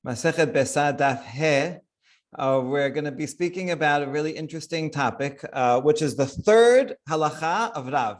Masechet Beisah Daf He. We're going to be speaking about a really interesting topic, which is the third halacha of Rav.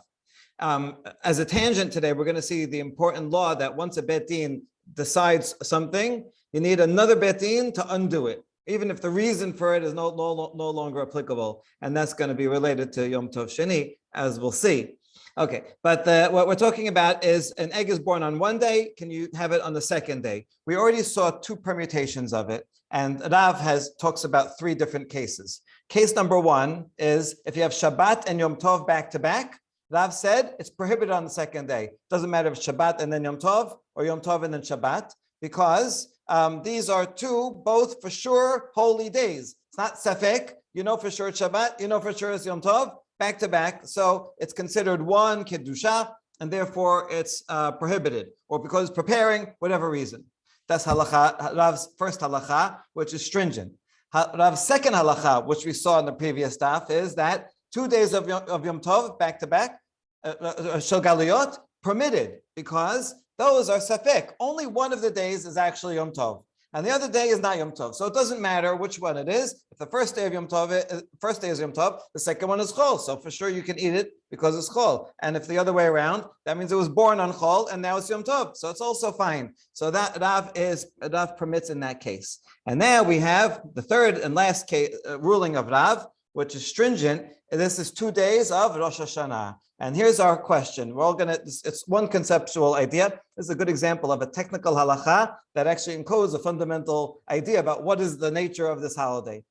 As a tangent today, we're going to see the important law that once a bet din decides something, you need another bet din to undo it, even if the reason for it is no longer applicable. And that's going to be related to Yom Tov Sheni, as we'll see. Okay, but what we're talking about is an egg is born on one day. Can you have it on the second day? We already saw two permutations of it, and Rav talks about three different cases. Case number one is if you have Shabbat and Yom Tov back to back. Rav said it's prohibited on the second day. Doesn't matter if it's Shabbat and then Yom Tov or Yom Tov and then Shabbat, because these are two both for sure holy days. It's not safek. You know for sure it's Shabbat. You know for sure it's Yom Tov. Back to back, so it's considered one kedusha, and therefore it's prohibited, or because it's preparing, whatever reason. That's halacha, Rav's first halacha, which is stringent. Rav's second halacha, which we saw in the previous daf, is that 2 days of Yom Tov back to back, shel galuyot, permitted, because those are safek. Only one of the days is actually Yom Tov, and the other day is not Yom Tov. So it doesn't matter which one it is. If the first day of Yom Tov, is Yom Tov, the second one is Chol. So for sure you can eat it because it's Chol. And if the other way around, that means it was born on Chol and now it's Yom Tov. So it's also fine. So that Rav permits in that case. And now we have the third and last case, ruling of Rav, which is stringent. This is 2 days of Rosh Hashanah. And here's our question. We're all it's one conceptual idea. This is a good example of a technical halacha that actually encodes a fundamental idea about what is the nature of this holiday.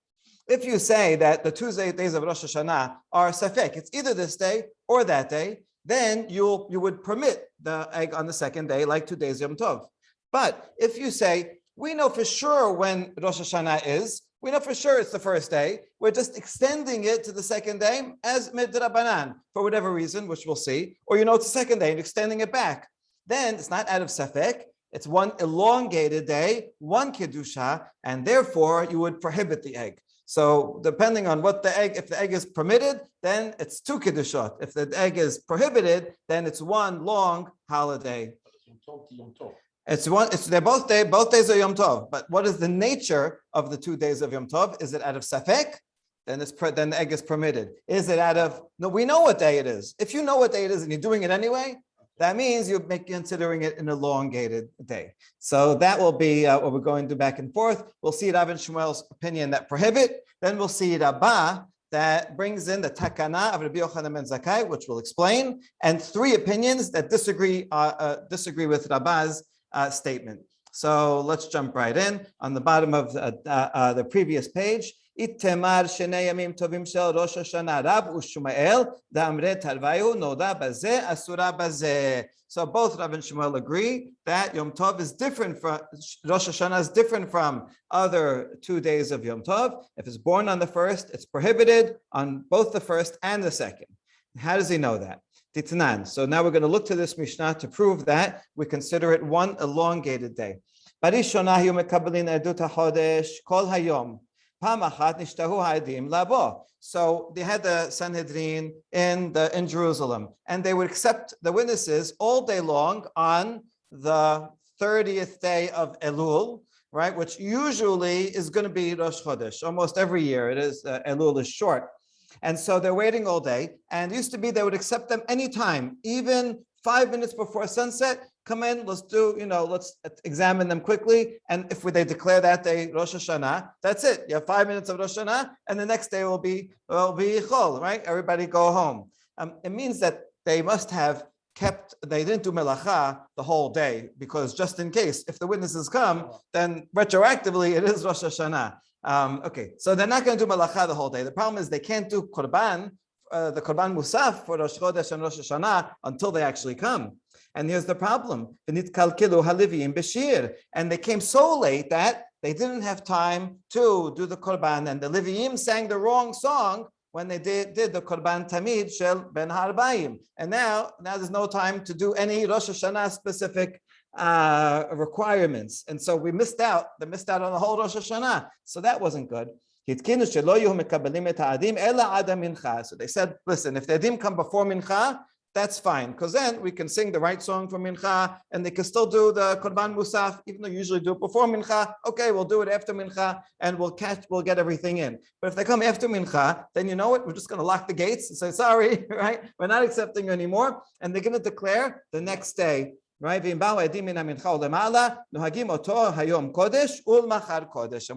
If you say that the 2 days of Rosh Hashanah are safek, it's either this day or that day, then you would permit the egg on the second day, like 2 days Yom Tov. But if you say, we know for sure when Rosh Hashanah is, we know for sure it's the first day. We're just extending it to the second day as midrabanan for whatever reason, which we'll see. Or it's the second day and extending it back. Then it's not out of safek. It's one elongated day, one kedusha, and therefore you would prohibit the egg. So depending on what if the egg is permitted, then it's 2 kedushot. If the egg is prohibited, then it's one long holiday. They're both days of Yom Tov. But what is the nature of the 2 days of Yom Tov? Is it out of safek? Then the egg is permitted. Is it out of we know what day it is. If you know what day it is and you're doing it anyway, that means you're considering it an elongated day. So that will be what we're going to do back and forth. We'll see Rav Shmuel's opinion that prohibit. Then we'll see Rabbah that brings in the Takana of Ribaz ben Zakkai, which we'll explain, and 3 opinions that disagree with Rabbah's statement. So let's jump right in. On the bottom of the previous page, Itemar Shnei Yamim Tovim Shel Rosh Hashanah Rab u'Shmuel Da'amre Tarvayu Noda Bazeh Asura Bazeh. So both Rav and Shmuel agree that Yom Tov is different from Rosh Hashanah is different from other 2 days of Yom Tov. If it's born on the first, it's prohibited on both the first and the second. How does he know that? Titnan. So now we're going to look to this Mishnah to prove that we consider it one elongated day. Barishonah hu mekabelin edut hachodesh kol hayom. Pam achat nishtahu ha'edim labo. So they had the Sanhedrin in Jerusalem, and they would accept the witnesses all day long on the 30th day of Elul, right? Which usually is going to be Rosh Chodesh. Almost every year it is. Elul is short. And so they're waiting all day. And it used to be they would accept them anytime, even 5 minutes before sunset. Come in, let's examine them quickly. And if they declare that day Rosh Hashanah, that's it. You have 5 minutes of Rosh Hashanah, and the next day will be Chol, right? Everybody go home. It means that they must have they didn't do melacha the whole day, because just in case, if the witnesses come, then retroactively it is Rosh Hashanah. Okay, so they're not going to do malacha the whole day. The problem is they can't do korban, the korban musaf for Rosh Chodesh and Rosh Hashanah until they actually come. And here's the problem: and they came so late that they didn't have time to do the korban, and the Leviim sang the wrong song when they did the korban tamid shel ben harbaim. And now there's no time to do any Rosh Hashanah specific requirements, and so they missed out on the whole Rosh Hashanah. So that wasn't good. So they said, listen, if the edim come before mincha, that's fine, because then we can sing the right song for Mincha, and they can still do the Korban Musaf, even though you usually do it before Mincha. Okay, we'll do it after Mincha, and we'll get everything in. But if they come after Mincha, then you know what? We're just going to lock the gates and say, sorry, right? We're not accepting you anymore. And they're going to declare the next day, right? And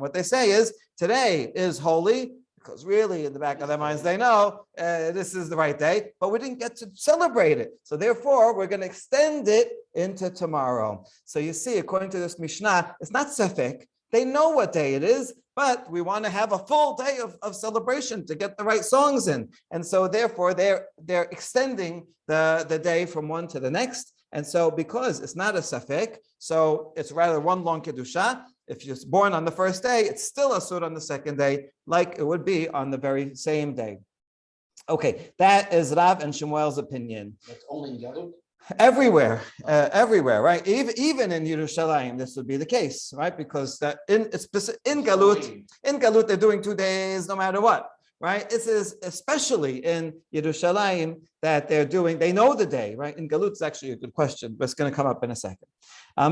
what they say is, today is holy, because really in the back of their minds they know this is the right day, but we didn't get to celebrate it. So therefore, we're going to extend it into tomorrow. So you see, according to this Mishnah, it's not safek. They know what day it is, but we want to have a full day of celebration to get the right songs in. And so therefore, they're extending the day from one to the next. And so because it's not a safek, so it's rather one long kedusha. If you're born on the first day, it's still asur on the second day, like it would be on the very same day. Okay, that is Rav and Shmuel's opinion. That's only in Galut? Everywhere, right? Even in Yerushalayim, this would be the case, right? Because in Galut, they're doing 2 days no matter what, right? This is especially in Yerushalayim that they know the day, right? In Galut, it's actually a good question, but it's going to come up in a second. So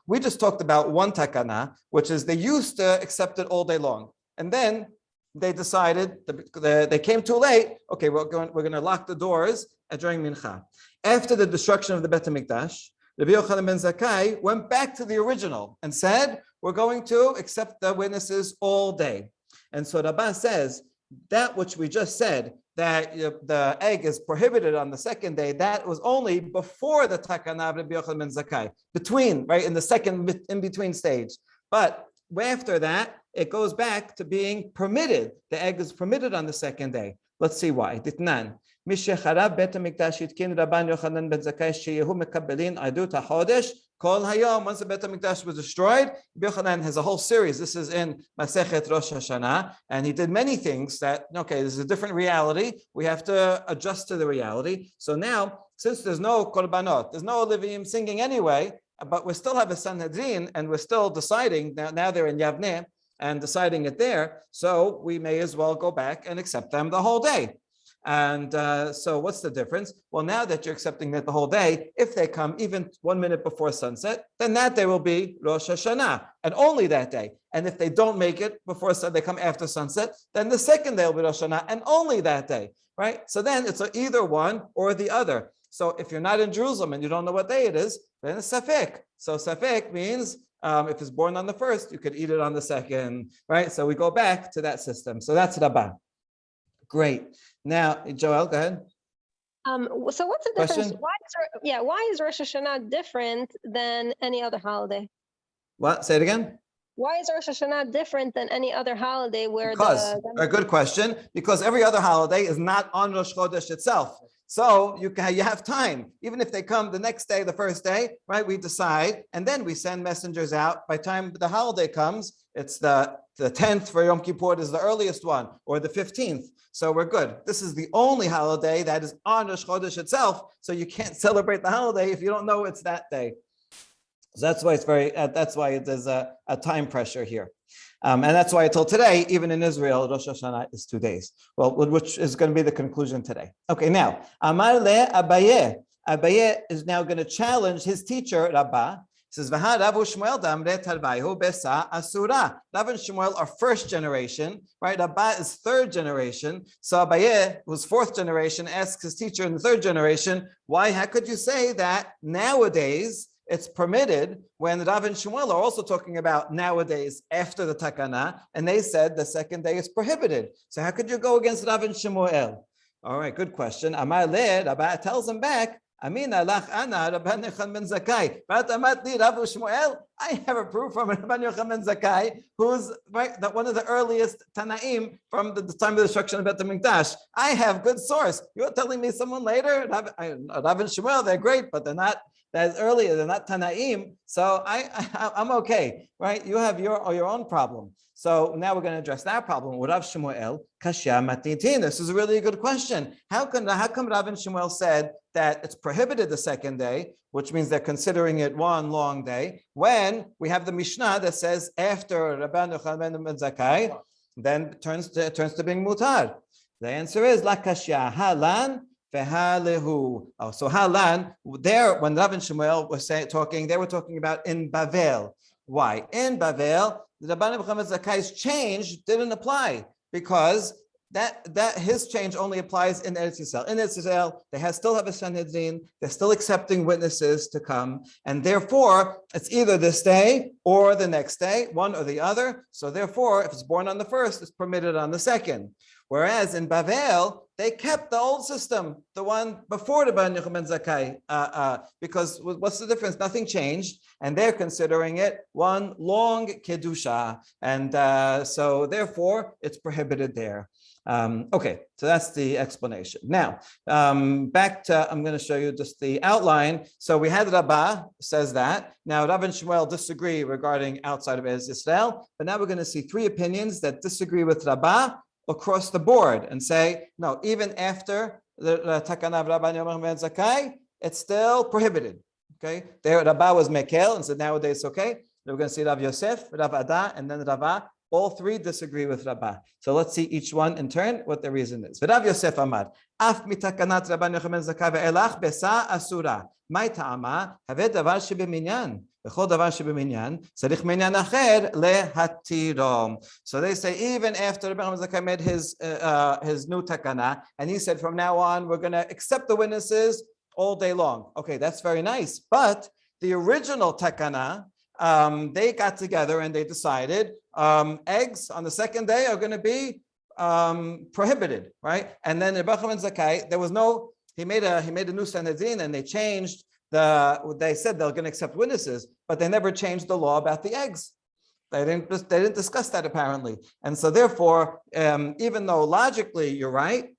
we just talked about one takana, which is they used to accept it all day long. And then they decided, they came too late, okay, we're going to lock the doors during Mincha. After the destruction of the Bet HaMikdash, Rabbi Yochanan ben Zakkai went back to the original and said, we're going to accept the witnesses all day. And so Rabbah says, that which we just said, that the egg is prohibited on the second day, that was only before the Takana of Rabbi Yochanan ben Zakkai, in the second in-between stage. But after that, it goes back to being permitted. The egg is permitted on the second day. Let's see why. Ditnan. Once the Bet HaMikdash was destroyed, Yochanan has a whole series. This is in Masechet Rosh Hashanah, and he did many things that, okay, this is a different reality. We have to adjust to the reality. So now, since there's no korbanot, there's no Levim singing anyway, but we still have a Sanhedrin, and we're still deciding, now they're in Yavneh, and deciding it there, so we may as well go back and accept them the whole day. And so what's the difference? Well, now that you're accepting it the whole day, if they come even 1 minute before sunset, then that day will be Rosh Hashanah, and only that day. And if they don't make it before sunset, they come after sunset, then the second day will be Rosh Hashanah, and only that day, right? So then it's either one or the other. So if you're not in Jerusalem and you don't know what day it is, then it's safek. So safek means if it's born on the first, you could eat it on the second, right? So we go back to that system. So that's Rabbah. Great. Now, Joel, go ahead. So what's the difference? Question? Why is Rosh Hashanah different than any other holiday? What? Say it again. Why is Rosh Hashanah different than any other holiday A good question. Because every other holiday is not on Rosh Chodesh itself. So you have time. Even if they come the next day, the first day, right, we decide, and then we send messengers out. By the time the holiday comes, it's the 10th for Yom Kippur is the earliest one, or the 15th. So we're good. This is the only holiday that is on Rosh Chodesh itself, so you can't celebrate the holiday if you don't know it's that day. So that's why there's a time pressure here. And that's why until today, even in Israel, Rosh Hashanah is 2 days. Well, which is going to be the conclusion today. Okay, now, Amar le Abaye. Abaye is now going to challenge his teacher, Rabbah. He says, Rav Shmuel damre tarvaihu besa asura. Rav and Shmuel are first generation, right? Rabbah is third generation. So Abaye, who's fourth generation, asks his teacher in the third generation, how could you say that nowadays it's permitted when Rav and Shmuel are also talking about nowadays after the Takana, and they said the second day is prohibited. So how could you go against Rav and Shmuel? All right, good question. Amar le, Rabbah tells him back, Amina lach ana Rabban Yochanan ben Zakkai. But amatli Rav Shmuel, I have a proof from Rabban Yochanan ben Zakkai, who's one of the earliest Tanaim from the time of the destruction of Bet HaMikdash. I have good source. You're telling me someone later? Rav and Shmuel, they're great, but they're not that's earlier, they're not Tanaim, so I'm okay, right? You have your own problem. So now we're going to address that problem. With Rav Shmuel, Kashya Matitin. This is a really good question. How come Rav and Shmuel said that it's prohibited the second day, which means they're considering it one long day, when we have the Mishnah that says after Rabban Yochanan ben Zakkai, then it turns to being mutar. The answer is la kashya halan v'halehu. Oh, so halan there when Rav and Shmuel were talking, they were talking about in Bavel. Why? In Bavel, the Rabbanim Muhammad Zakai's change didn't apply because that his change only applies in Eretz Yisrael. In Eretz Yisrael, they still have a Sanhedrin, they're still accepting witnesses to come, and therefore it's either this day or the next day, one or the other. So therefore, if it's born on the first, it's permitted on the second. Whereas in Bavel, they kept the old system, the one before the Ban Yochanan Zakai, because what's the difference? Nothing changed, and they're considering it one long kedusha, and so therefore it's prohibited there. Okay, so that's the explanation. Now, back to, I'm going to show you just the outline. So we had Rabbah says that. Now, Rav and Shmuel disagree regarding outside of Eretz Yisrael, but now we're going to see three opinions that disagree with Rabbah across the board and say, no, even after the Takana of Ribaz Zakai, it's still prohibited. Okay, there Rabbah was Mekel and said nowadays it's okay. Then we're going to see Rav Yosef, Rav Ada, and then Rava. All three disagree with Rabbah. So let's see each one in turn what the reason is. Rav Yosef Amar, Af mitakanat Rabban Yochanan Zakai ve'elach besa asura. Mai ta'ama have davar shebeminyan. V'chol davar shebeminyan tzarich minyan acher lehatiro. So they say even after Rabban Yochanan Zakai made his new takana, and he said from now on we're going to accept the witnesses all day long. Okay, that's very nice. But the original takana, they got together and they decided eggs on the second day are going to be prohibited, right? And then Rabban Yochanan Zakai, there was no. He made a new Sanhedrin, and they changed they said they're going to accept witnesses, but they never changed the law about the eggs. They didn't discuss that apparently, and so therefore, even though logically you're right,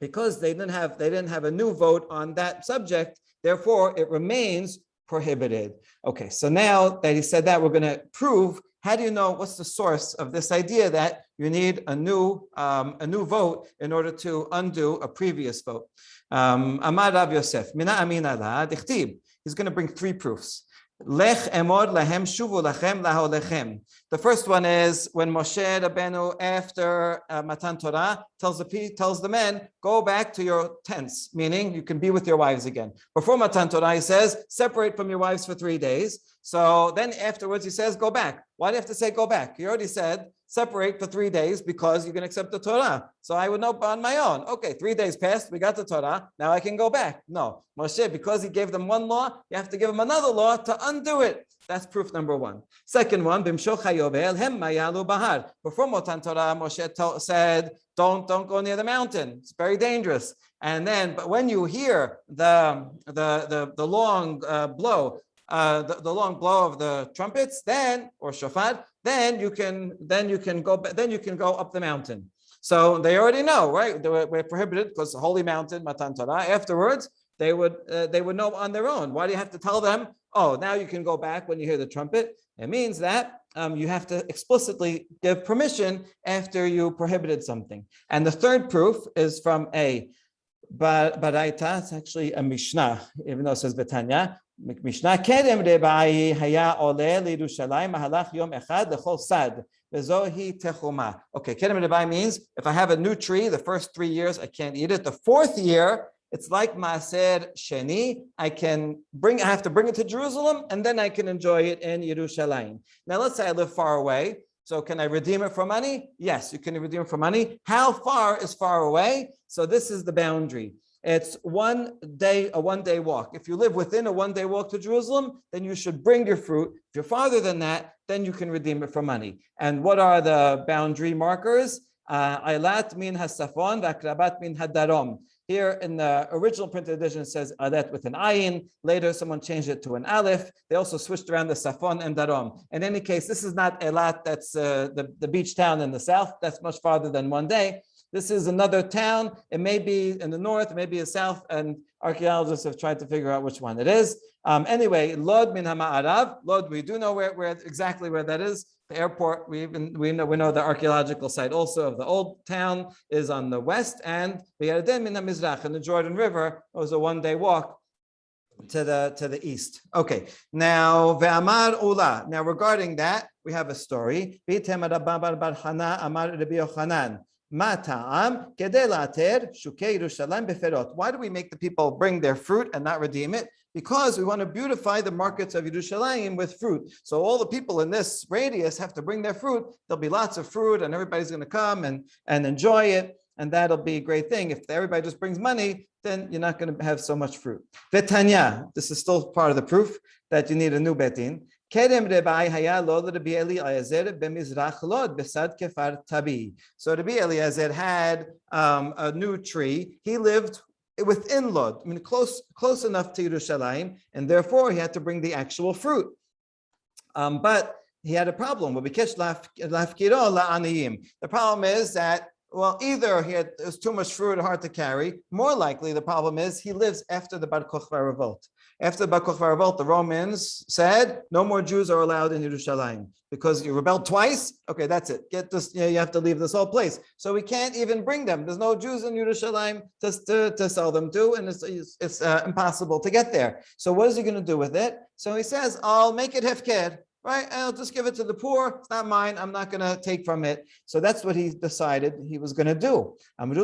because they didn't have a new vote on that subject, therefore it remains prohibited. Okay, so now that he said that, we're going to prove. How do you know what's the source of this idea that you need a new vote in order to undo a previous vote? Amar Rav Yosef, Mina Amina La Dichtib. He's going to bring three proofs. Lech emod lahem shuvu lachem laholechem. The first one is when Moshe Rabbeinu, after Matan Torah, tells the men, go back to your tents, meaning you can be with your wives again. Before Matan Torah, he says, separate from your wives for 3 days. So then afterwards, he says, go back. Why do you have to say go back? He already said, separate for 3 days because you can accept the Torah. So I would know on my own. Okay, 3 days passed, we got the Torah, now I can go back. No, Moshe, because he gave them one law, you have to give them another law to undo it. That's proof number one. Second one, Bimshoch HaYovel Hem Mayalu Bahar. Before Matan Torah, Moshe said, don't go near the mountain. It's very dangerous. And then, but when you hear the long blow, the long blow of the trumpets, then or shofar, then you can go up the mountain. So they already know, right? We're prohibited because the holy mountain, Matan Torah. Afterwards, they would know on their own. Why do you have to tell them? Oh, now you can go back when you hear the trumpet. It means that you have to explicitly give permission after you prohibited something. And the third proof is from a Baraita. It's actually a Mishnah, even though it says Betanya. Mishnah Kedem Rebai Haya Ole L'Yerushalayim Mahalach Yom Echad L'Chol Sad V'Zohi Techuma. Okay, Kedem Rebai means if I have a new tree, the first 3 years I can't eat it. The fourth year, it's like Maaser Sheni. I have to bring it to Jerusalem, and then I can enjoy it in Yerushalayim. Now, let's say I live far away. So can I redeem it for money? Yes, you can redeem it for money. How far is far away? So this is the boundary. It's a 1 day walk. If you live within a 1 day walk to Jerusalem, then you should bring your fruit. If you're farther than that, then you can redeem it for money. And what are the boundary markers? Eilat min hasafon, v'akrabat min hadarom. Here in the original printed edition, it says Alet with an ayin. Later, someone changed it to an aleph. They also switched around the Safon and Darom. In any case, this is not Elat, that's the beach town in the south. That's much farther than 1 day. This is another town. It may be in the north, it may be in the south, and archaeologists have tried to figure out which one it is. Anyway, Lod min Hama'arav. Lod, we do know where exactly where that is. The airport, we know the archaeological site also of the old town is on the west, and Yarden min HaMizrach, and the Jordan River was a 1 day walk to the east. Okay, now Ve'amar Ula. Now regarding that, we have a story. Why do we make the people bring their fruit and not redeem it? Because we want to beautify the markets of Yerushalayim with fruit. So all the people in this radius have to bring their fruit. There'll be lots of fruit and everybody's going to come and enjoy it. And that'll be a great thing. If everybody just brings money, then you're not going to have so much fruit. V'tanya, this is still part of the proof that you need a new betin. Kerem Rebai haya lo Rabbi Eliezer b'mizrach Lod b'sad kefar tabi. So Rabbi Eliezer had a new tree. He lived within Lod, I mean close enough to Yerushalayim, and therefore he had to bring the actual fruit. But he had a problem. The problem is that, well, either it was too much fruit, hard to carry. More likely, the problem is he lives after the Bar Kokhba revolt. After the Bar Kokhba revolt, the Romans said no more Jews are allowed in Yerushalayim because you rebelled twice. Okay, that's it. Get this. You have to leave this whole place. So we can't even bring them. There's no Jews in Yerushalayim to sell them to, and it's impossible to get there. So what is he going to do with it? So he says, "I'll make it hefker." Right, I'll just give it to the poor. It's not mine. I'm not going to take from it. So that's what he decided he was going to do. But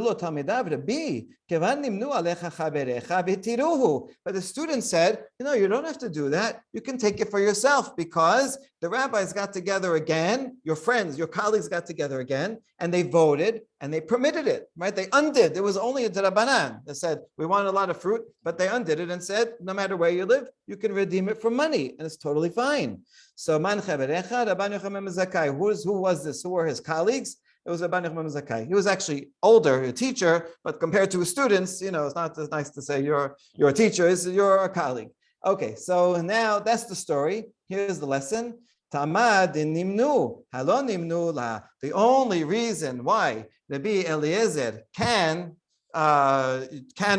the student said, you don't have to do that. You can take it for yourself because the rabbis got together again, your friends, your colleagues got together again, and they voted and they permitted it, right? They undid. It was only a drabanan. They said, we want a lot of fruit, but they undid it and said, no matter where you live, you can redeem it for money, and it's totally fine. So, man chaverecha, Rabban Yochanan Zakai. Who was this? Who were his colleagues? It was Rabban Yochanan Zakai. He was actually older, a teacher, but compared to his students, it's not as nice to say you're a teacher, you're a colleague. Okay, so now that's the story. Here's the lesson. Tamad nimnu, halon nimnu la. The only reason why Rabbi Eliezer can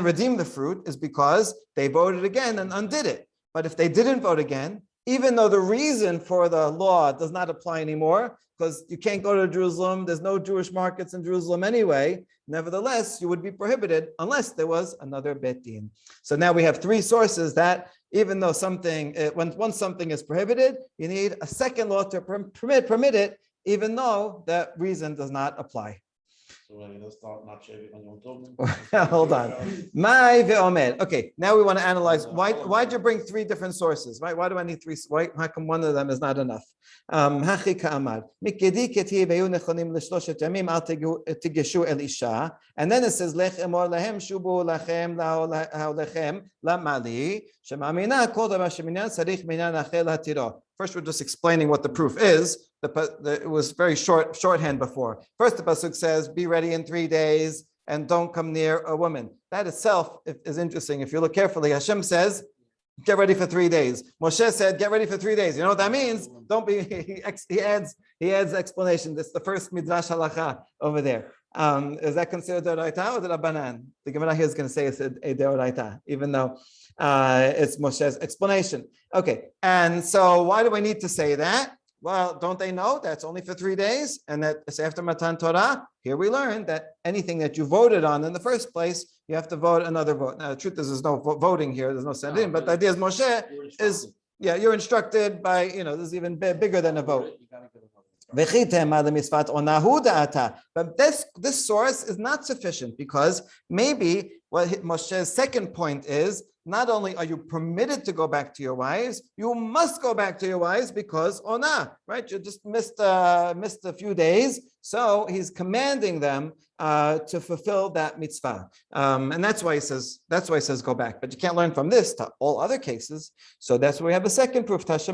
redeem the fruit is because they voted again and undid it. But if they didn't vote again, even though the reason for the law does not apply anymore, because you can't go to Jerusalem, there's no Jewish markets in Jerusalem anyway, nevertheless, you would be prohibited unless there was another Bet Din. So now we have three sources that even though once something is prohibited, you need a second law to permit it, even though that reason does not apply. So when you start not shaving on Yom Tov. Hold on. Mai ve'omer. Okay, now we want to analyze why'd you bring three different sources? Right? Why do I need three? How come one of them is not enough? Hachi ka'amar. Mikedi keti ve'yu nechonim l'shloshet yamim al tigeshu el isha. And then it says lech emor lahem shubu lachem la'olechem la'mali shema'amina kol davar sheminyan sarich minyan achel hatiro. First, we're just explaining what the proof is. It was very shorthand before. First, the pasuk says, "Be ready in 3 days and don't come near a woman." That itself is interesting. If you look carefully, Hashem says, "Get ready for 3 days." Moshe said, "Get ready for 3 days." You know what that means? Don't be. He adds explanation. This is the first midrash halacha over there. Is that considered deoraita or the Rabbanan? The Gemara here is going to say it's a deoraita, even though it's Moshe's explanation. Okay, and so why do we need to say that? Well, don't they know that's only for 3 days? And that it's after Matan Torah? Here we learn that anything that you voted on in the first place, you have to vote another vote. Now, the truth is there's no voting here, there's no sending, but the idea is Moshe is, you're instructed by, this is even bigger than a vote. But this source is not sufficient because maybe what Moshe's second point is, not only are you permitted to go back to your wives, you must go back to your wives because right? You just missed a few days, so he's commanding them to fulfill that mitzvah, and that's why he says go back. But you can't learn from this to all other cases. So that's where we have a second proof. Originally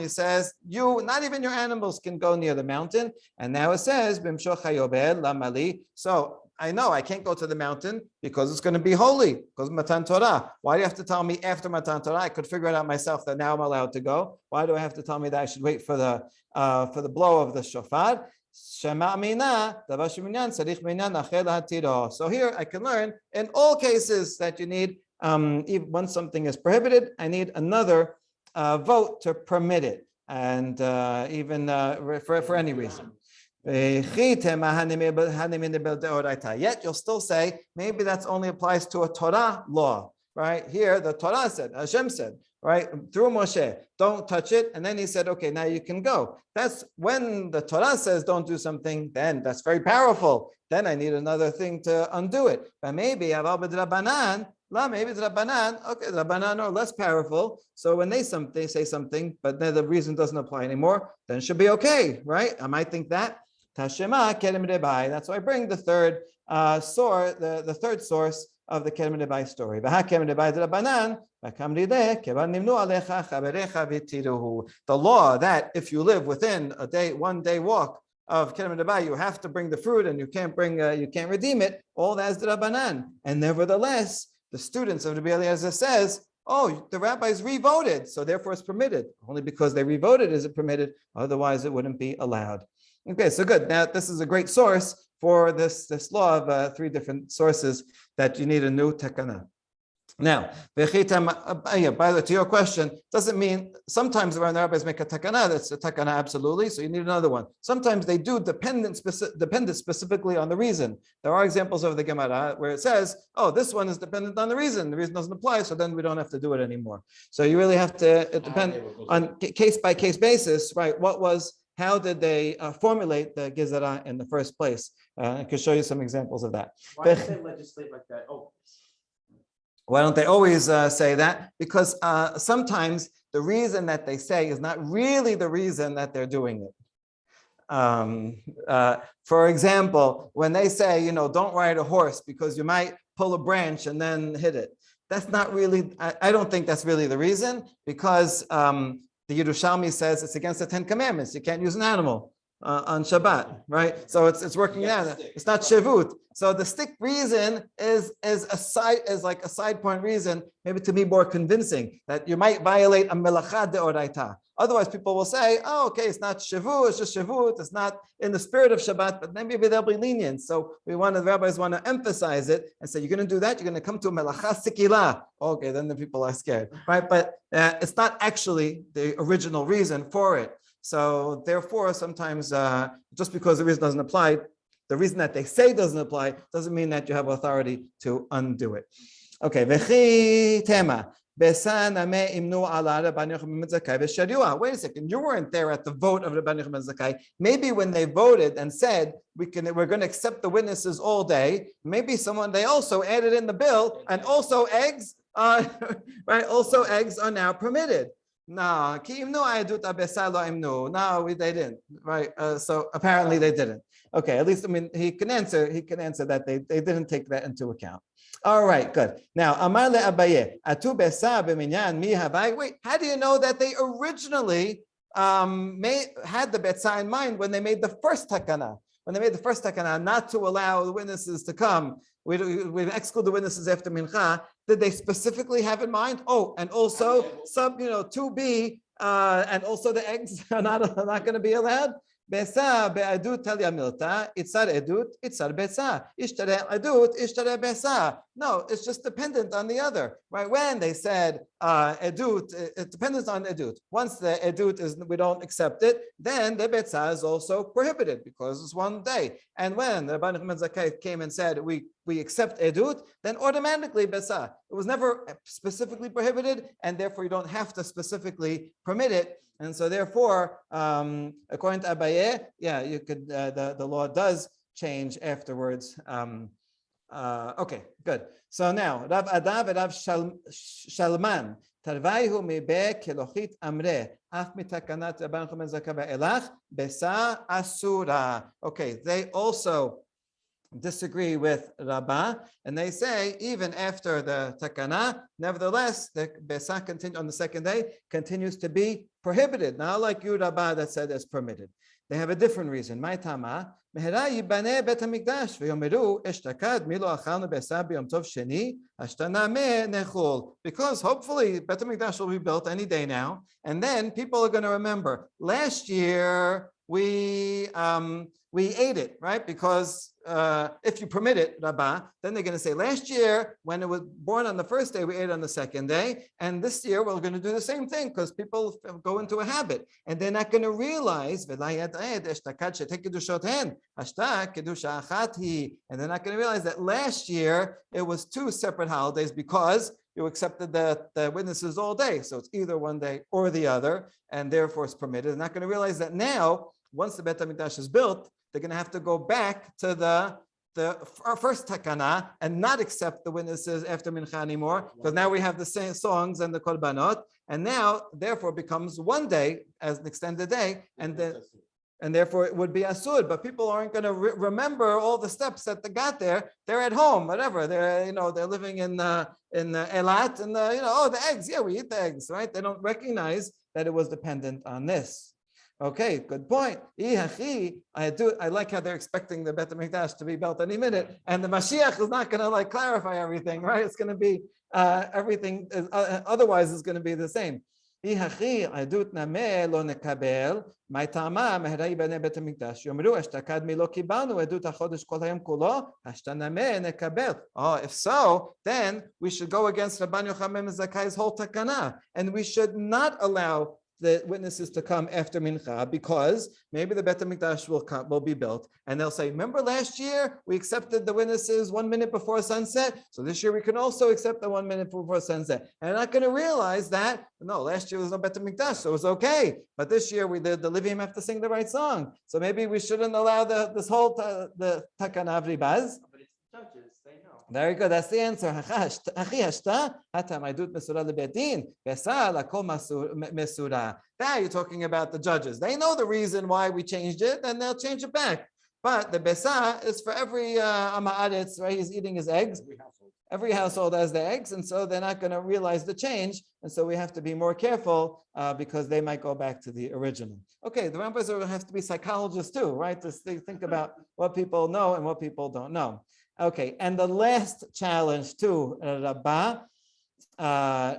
it says not even your animals can go near the mountain, and now it says so I know I can't go to the mountain because it's going to be holy, because Matan Torah. Why do you have to tell me after Matan Torah? I could figure it out myself that now I'm allowed to go. Why do I have to tell me that I should wait for the blow of the shofar? So here I can learn in all cases that you need, even when something is prohibited, I need another vote to permit it, and even for any reason. Yet you'll still say maybe that only applies to a Torah law, right? Here the Torah said, Hashem said, right? Through Moshe, don't touch it. And then he said, okay, now you can go. That's when the Torah says don't do something, then that's very powerful. Then I need another thing to undo it. But maybe Rabbanan, maybe it's Rabbanan, okay, Rabbanan are less powerful. So when they say something, but then the reason doesn't apply anymore, then it should be okay, right? I might think that. Tashema Kedem Rebai. That's why I bring the third source, the third source of the Kedem Rebai story. The law that if you live within one day walk of Kedem Rebai, you have to bring the fruit and you can't redeem it. All that is the Rabbanan. And nevertheless, the students of Rabbi Eliezer says, oh, the rabbis revoted, so therefore it's permitted. Only because they revoted is it permitted, otherwise it wouldn't be allowed. Okay, so good. Now this is a great source for this law of three different sources that you need a new takana. Now, by the way, to your question, doesn't mean sometimes when the rabbis make a takana, that's a takana absolutely, so you need another one. Sometimes they do dependent specifically on the reason. There are examples of the Gemara where it says, oh, this one is dependent on the reason doesn't apply, so then we don't have to do it anymore. So you really have to depend on case-by-case basis, right? How did they formulate the Gezerah in the first place? I could show you some examples of that. Why did they legislate like that? Oh. Why don't they always say that? Because sometimes the reason that they say is not really the reason that they're doing it. For example, when they say, don't ride a horse because you might pull a branch and then hit it. That's not really, I don't think that's really the reason, because the Yerushalmi says it's against the 10 Commandments. You can't use an animal on Shabbat, right? So it's working out. It's not shevut. So the stick reason is like a side point reason, maybe to be more convincing that you might violate a melacha deoraita. Otherwise, people will say, "Oh, okay, it's not shevut. It's just shevut. It's not in the spirit of Shabbat." But then maybe they'll be lenient. So the rabbis want to emphasize it and say, "You're going to do that. You're going to come to a melacha sikila." Okay, then the people are scared, right? But it's not actually the original reason for it. So therefore, sometimes just because the reason doesn't apply, the reason that they say doesn't apply doesn't mean that you have authority to undo it. Okay, Vechi tema. Wait a second, you weren't there at the vote of Rabbi Yochanan ben Zakkai. Maybe when they voted and said we're going to accept the witnesses all day, maybe they also added in the bill, and also eggs, right? Also eggs are now permitted. No, they didn't, right? So apparently they didn't. Okay, at least he can answer that they didn't take that into account. All right, good. Now, Amar le Abaye, atu besa b'minyan mi havai. Wait, how do you know that they originally had the betza in mind when they made the first takana? When they made the first takana, not to allow the witnesses to come, we exclude the witnesses after mincha. Did they specifically have in mind? Oh, and also some, 2b, and also the eggs are not going to be allowed. Besa be'adut talia milta, itzar edut, itzar besa. Ishtare adut, ishtare besa. No, it's just dependent on the other, right? When they said edut, it depends on edut. Once the edut we don't accept it, then the besa is also prohibited because it's one day. And when the Rabbi Yochanan ben Zakkai came and said we accept edut, then automatically besa. It was never specifically prohibited, and therefore you don't have to specifically permit it. And so therefore, according to Abaye, you could, the law does change afterwards. Okay, good. So now, Rav Ada and Rav Shalman, Tarvaihu mibe kelochit amre, af mitakanat Rabban Yochanan ben Zakkai elach, besa asura. Okay, they also disagree with Rabbah, and they say even after the takana, nevertheless, the besa on the second day continues to be prohibited. Not like you, Rabbah, that said it's permitted. They have a different reason. My tama, mehera yibane bet hamikdash veyomeru eshtakad milo achalnu besa b'yom tov sheni ashtana me nechol. Because hopefully bet hamikdash will be built any day now, and then people are going to remember last year we ate it, right? Because if you permit it, Rabbah, then they're going to say, last year, when it was born on the first day, we ate on the second day. And this year, we're going to do the same thing because people go into a habit. And they're not going to realize, and they're not going to realize that last year, it was two separate holidays because you accepted the witnesses all day. So it's either one day or the other, and therefore it's permitted. They're not going to realize that now, once the Beit HaMikdash is built, they're going to have to go back to the first takana and not accept the witnesses after mincha anymore, because now we have the same songs and the korbanot, and now therefore becomes one day as an extended day, and therefore it would be asur. But people aren't going to remember all the steps that they got there. They're at home, whatever. They're living in Elat, and the eggs. Yeah, we eat the eggs, right? They don't recognize that it was dependent on this. Okay, good point. I like how they're expecting the Beit HaMikdash to be built any minute, and the Mashiach is not going to clarify everything, right? It's going to be everything. Otherwise, it's going to be the same. If so, then we should go against Rabban Yochanan Zakai's whole takana, and we should not allow the witnesses to come after mincha, because maybe the Beit HaMikdash will be built, and they'll say, remember last year we accepted the witnesses 1 minute before sunset, so this year we can also accept the 1 minute before sunset. And they're not going to realize that, no, last year there was no Beit HaMikdash, so it was okay, but this year the Levim have to sing the right song, so maybe we shouldn't allow this whole the Takana of Ribaz. But it's the judges, they know. Very good. That's the answer. Now you're talking about the judges. They know the reason why we changed it, and they'll change it back. But the Beisah is for every Ama'aretz, right? He's eating his eggs. Every household has the eggs, and so they're not going to realize the change. And so we have to be more careful because they might go back to the original. Okay, the rabbis have to be psychologists too, right? To think about what people know and what people don't know. Okay, and the last challenge to Rabbah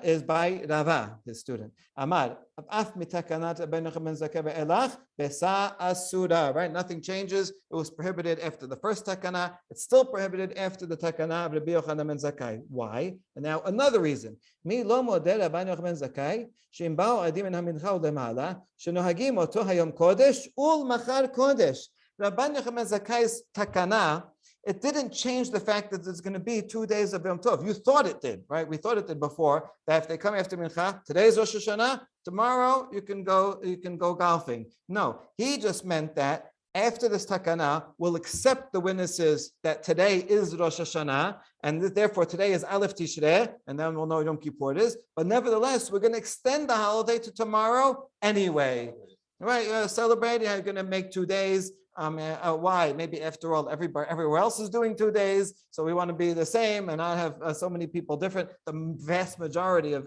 is by Rava, his student. Amar, right? Nothing changes. It was prohibited after the first takana. It's still prohibited after the takana of Rabbi Yochanan ben Zakkai. Why? And now another reason. Mi lo model Rabbi Yochanan ben Zakkai, she'im ba'u adim en hamincha u'lemala, shenohagim oto hayom kodesh ul machar kodesh. Rabbi Yochanan ben Zakkai's takana, it didn't change the fact that there's going to be 2 days of Yom Tov. You thought it did, right? We thought it did before, that if they come after Mincha, today's Rosh Hashanah, tomorrow you can go golfing. No, he just meant that after this takana, we'll accept the witnesses that today is Rosh Hashanah, and therefore today is Aleph Tishrei, and then we'll know Yom Kippur it is. But nevertheless, we're going to extend the holiday to tomorrow anyway. Right? Celebrating, you're going to make 2 days. Why? Maybe after all, everywhere else is doing 2 days, so we want to be the same and not have so many people different. The vast majority of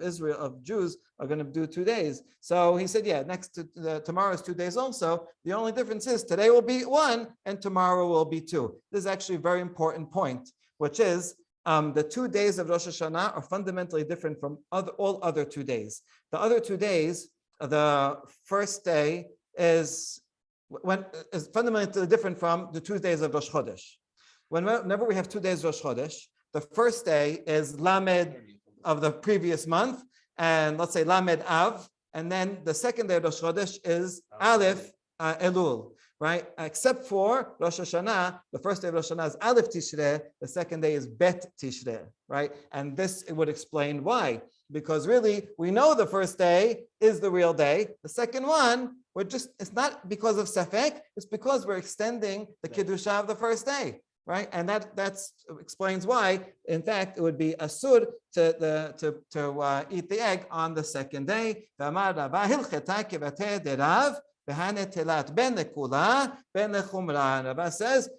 Jews are going to do 2 days. So he said, yeah, next to tomorrow is 2 days also. The only difference is today will be 1 and tomorrow will be 2. This is actually a very important point, which is the 2 days of Rosh Hashanah are fundamentally different from all other 2 days. The other 2 days, the first day is fundamentally different from the 2 days of Rosh Chodesh. Whenever we have 2 days of Rosh Chodesh, the first day is Lamed of the previous month, and let's say Lamed Av, and then the second day of Rosh Chodesh is Aleph Elul, right? Except for Rosh Hashanah, the first day of Rosh Hashanah is Aleph Tishrei, the second day is Bet Tishrei, right? And this would explain why. Because really, we know the first day is the real day. The second one, it's not because of Safek, it's because we're extending the Kiddusha of the first day, right? And that explains why, in fact, it would be asur to eat the egg on the second day. Rabbah says,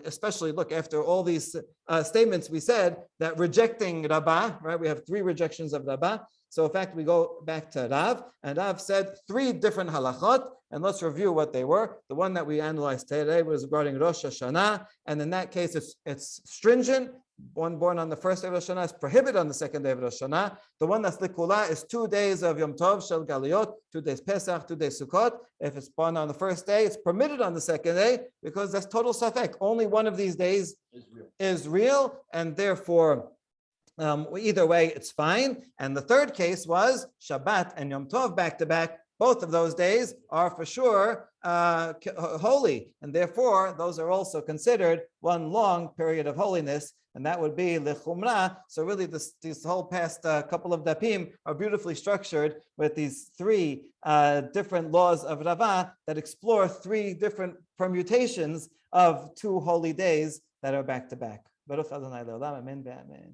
especially look after all these statements we said that rejecting Rabbah, right? We have 3 rejections of Rabbah. So in fact, we go back to Rav, and Rav said 3 different halachot, and let's review what they were. The one that we analyzed today was regarding Rosh Hashanah, and in that case, it's stringent. One born on the first day of Rosh Hashanah is prohibited on the second day of Rosh Hashanah. The one that's likula is 2 days of Yom Tov, Shel Galiot, 2 days Pesach, 2 days Sukkot. If it's born on the first day, it's permitted on the second day because that's total safek. Only one of these days is real, and therefore, either way, it's fine. And the third case was Shabbat and Yom Tov back to back. both of those days are for sure holy, and therefore those are also considered one long period of holiness, and that would be lechumra. So really, this whole past couple of dapim are beautifully structured with these three different laws of Rava that explore three different permutations of two holy days that are back to back. Baruch Adonai Le'olam, amen ve'amen.